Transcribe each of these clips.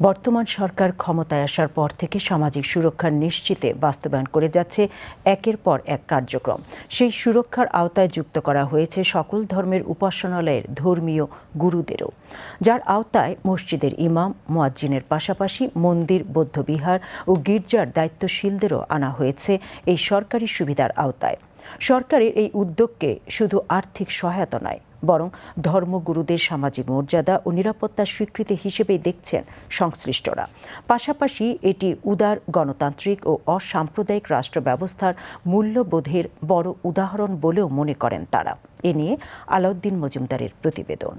বর্তমান সরকার ক্ষমতায় আসার পর থেকে সামাজিক সুরক্ষা নিশ্চিতে বাস্তবায়ন করে যাচ্ছে একের পর এক কার্যক্রম। সেই সুরক্ষার আওতায় যুক্ত করা হয়েছে সকল ধর্মের উপাসনালয়ের ধর্মীয় গুরুদেরও, যার আওতায় মসজিদের ইমাম মুয়াজ্জিনের পাশাপাশি মন্দির, বৌদ্ধবিহার ও গির্জার দায়িত্বশীলদেরও আনা হয়েছে এই সরকারি সুবিধার আওতায়। সরকারের এই উদ্যোগকে শুধু আর্থিক সহায়তা নয়, বরং ধর্মগুরুদের সামাজিক মর্যাদা ও নিরাপত্তার স্বীকৃতি হিসেবেই দেখছেন সংশ্লিষ্টরা। পাশাপাশি এটি উদার গণতান্ত্রিক ও অসাম্প্রদায়িক রাষ্ট্র ব্যবস্থার মূল্যবোধের বড় উদাহরণ বলেও মনে করেন তারা। এ নিয়ে আলাউদ্দিন মজুমদারের প্রতিবেদন।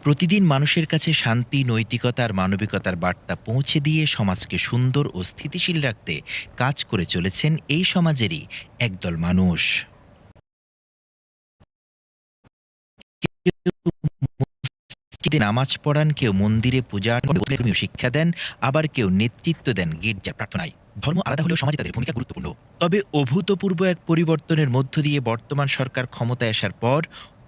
প্রতিদিন মানুষের কাছে শান্তি, নৈতিকতা আর মানবিকতার বার্তা পৌঁছে দিয়ে সমাজকে সুন্দর ও স্থিতিশীল রাখতে কাজ করে চলেছেন এই সমাজেরই একদল মানুষ। কেউ নামাজ পড়ান, কেউ মন্দিরে পূজার শিক্ষা দেন, আবার কেউ নেতৃত্ব দেন গির্জার প্রার্থনায়। ধর্ম আলাদা হলেও সমাজে তাদের ভূমিকা গুরুত্বপূর্ণ। তবে অভূতপূর্ব এক পরিবর্তনের মধ্য দিয়ে বর্তমান সরকার ক্ষমতায় আসার পর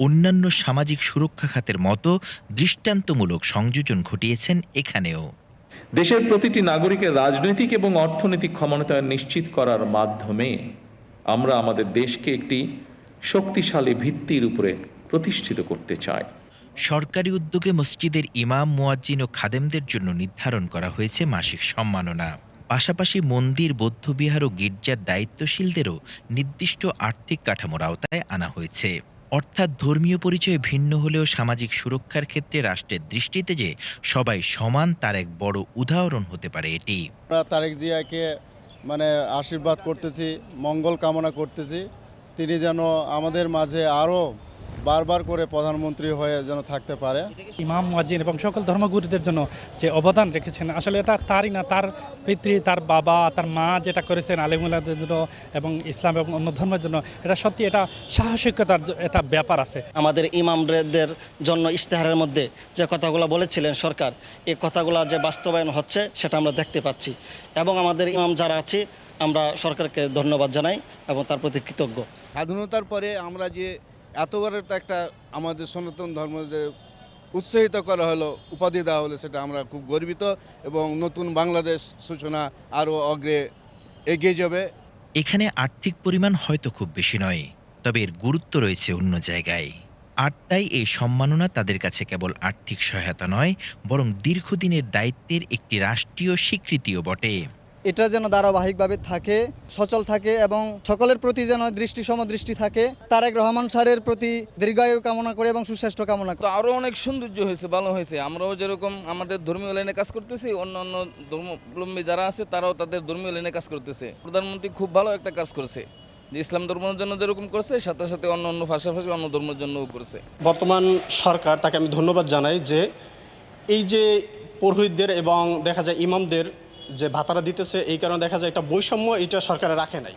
অন্যান্য সামাজিক সুরক্ষা খাতের মতো দৃষ্টান্তমূলক সংযোজন ঘটিয়েছেন এখানেও। দেশের প্রতিটি নাগরিকের রাজনৈতিক এবং অর্থনৈতিক ক্ষমতায়ন নিশ্চিত করার মাধ্যমে আমরা আমাদের দেশকে একটি শক্তিশালী ভিত্তির উপরে প্রতিষ্ঠিত করতে চাই। সরকারি উদ্যোগে মসজিদের ইমাম, মুয়াজ্জিন ও খাদেমদের জন্য নির্ধারণ করা হয়েছে মাসিক সম্মাননা। পাশাপাশি মন্দির, বৌদ্ধবিহার ও গির্জার দায়িত্বশীলদেরও নির্দিষ্ট আর্থিক কাঠামোর আওতায় আনা হয়েছে। অর্থাৎ ধর্মীয় পরিচয় ভিন্ন হলেও সামাজিক সুরক্ষার ক্ষেত্রে রাষ্ট্রের দৃষ্টিতে যে সবাই সমান, তার এক বড় উদাহরণ হতে পারে এটি। আমরা তারেক জিয়াকে আশীর্বাদ করতেছি, মঙ্গল কামনা করতেছি, তিনি যেন আমাদের মাঝে আরও বারবার করে প্রধানমন্ত্রী হয়ে যেন থাকতে পারে। ইমাম, মুয়াজ্জিন এবং সকল ধর্মগুরুদের জন্য যে অবদান রেখেছেন, আসলে এটা তারই না, তার পিতৃ, তার বাবা, তার মা যেটা করেছেন আলেমুল্লাহদের জন্য এবং ইসলাম এবং অন্য ধর্মের জন্য, এটা সত্যি এটা সাহসিকতার একটা ব্যাপার আছে। আমাদের ইমামদের জন্য ইশতেহারের মধ্যে যে কথাগুলো বলেছিলেন সরকার, এই কথাগুলো যে বাস্তবায়ন হচ্ছে সেটা আমরা দেখতে পাচ্ছি এবং আমাদের ইমাম যারা আছে আমরা সরকারকে ধন্যবাদ জানাই এবং তার প্রতি কৃতজ্ঞ। স্বাধীনতার পরে আমরা যে এত বড় একটা আমাদের সনাতন ধর্মকে উৎসাহিত করা হলো, উপাধি দেওয়া হলো, সেটা আমরা খুব গর্বিত এবং নতুন বাংলাদেশ সূচনা আরও এগিয়ে যাবে। এখানে আর্থিক পরিমাণ হয়তো খুব বেশি নয়, তবে এর গুরুত্ব রয়েছে অন্য জায়গায়। আর তাই এই সম্মাননা তাদের কাছে কেবল আর্থিক সহায়তা নয়, বরং দীর্ঘদিনের দায়িত্বের একটি রাষ্ট্রীয় স্বীকৃতিও বটে। এটা যেন ধারাবাহিকভাবে থাকে, সচল থাকে এবং সকলের প্রতি যেন সমদৃষ্টি থাকে। তারেক রহমান স্যারের প্রতি দীর্ঘায়ু কামনা করে এবং সুস্বাস্থ্য কামনা করে। আরও অনেক সৌন্দর্য হয়েছে, ভালো হয়েছে। আমরাও যেরকম আমাদের ধর্মীয় লাইনে কাজ করতেছি, অন্য ধর্মাবলম্বী যারা আছে তারাও তাদের ধর্মীয় লাইনে কাজ করতেছে। প্রধানমন্ত্রী খুব ভালো একটা কাজ করছে, যে ইসলাম ধর্মের জন্য যেরকম করছে, সাথে সাথে অন্য পাশাপাশি অন্য ধর্মের জন্যও করছে। বর্তমান সরকার, তাকে আমি ধন্যবাদ জানাই যে এই যে পুরোহিতদের এবং দেখা যায় ইমামদের যে ভাতারা দিতেছে, এই কারণে দেখা যায় একটা বৈষম্য এটা সরকারে রাখে নাই,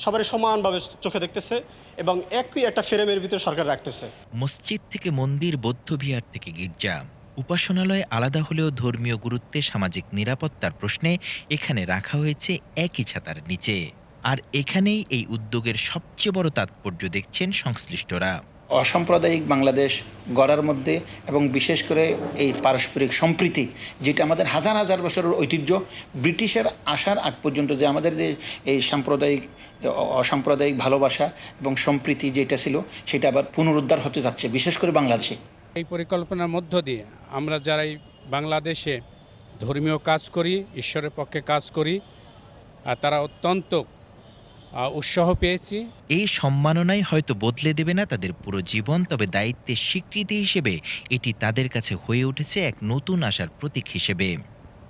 সবারই সমানভাবে চোখে দেখতেছে এবং একই একটা ফ্রেমের ভিতরে সরকার রাখতেছে। মসজিদ থেকে মন্দির, বৌদ্ধবিহার থেকে গির্জা, উপাসনালয় আলাদা হলেও ধর্মীয় গুরুত্বে, সামাজিক নিরাপত্তার প্রশ্নে এখানে রাখা হয়েছে একই ছাতার নিচে। আর এখানেই এই উদ্যোগের সবচেয়ে বড় তাৎপর্য দেখছেন সংশ্লিষ্টরা। অসাম্প্রদায়িক বাংলাদেশ গড়ার মধ্যে এবং বিশেষ করে এই পারস্পরিক সম্প্রীতি, যেটা আমাদের হাজার হাজার বছরের ঐতিহ্য, ব্রিটিশের আসার আগ পর্যন্ত যে আমাদের যে এই অসাম্প্রদায়িক ভালোবাসা এবং সম্প্রীতি যেটা ছিল, সেটা আবার পুনরুদ্ধার হতে যাচ্ছে, বিশেষ করে বাংলাদেশে। এই পরিকল্পনার মধ্য দিয়ে আমরা যারা এই বাংলাদেশে ধর্মীয় কাজ করি, ঈশ্বরের পক্ষে কাজ করি, আর তারা অত্যন্ত উৎসাহ পেয়েছি। এই সম্মাননাই হয়তো বদলে দেবে না তাদের পুরো জীবন, তবে দায়িত্বের স্বীকৃতি হিসেবে এটি তাদের কাছে হয়ে উঠেছে এক নতুন আশার প্রতীক হিসেবে।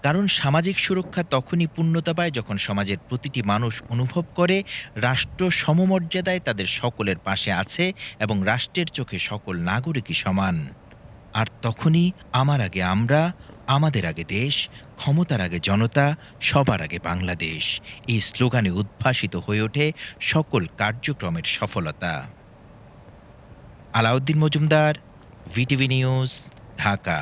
কারণ সামাজিক সুরক্ষা তখনই পূর্ণতা পায় যখন সমাজের প্রতিটি মানুষ অনুভব করে রাষ্ট্র সমমর্যাদায় তাদের সকলের পাশে আছে এবং রাষ্ট্রের চোখে সকল নাগরিকই সমান। আর তখনই আমার আগে আমরা, আমাদের আগে দেশ, ক্ষমতার আগে জনতা, সবার আগে বাংলাদেশ, এই স্লোগানে উদ্ভাসিত হয়ে ওঠে সকল কার্যক্রমের সফলতা। Alauddin Majumdar, VTV news, Dhaka.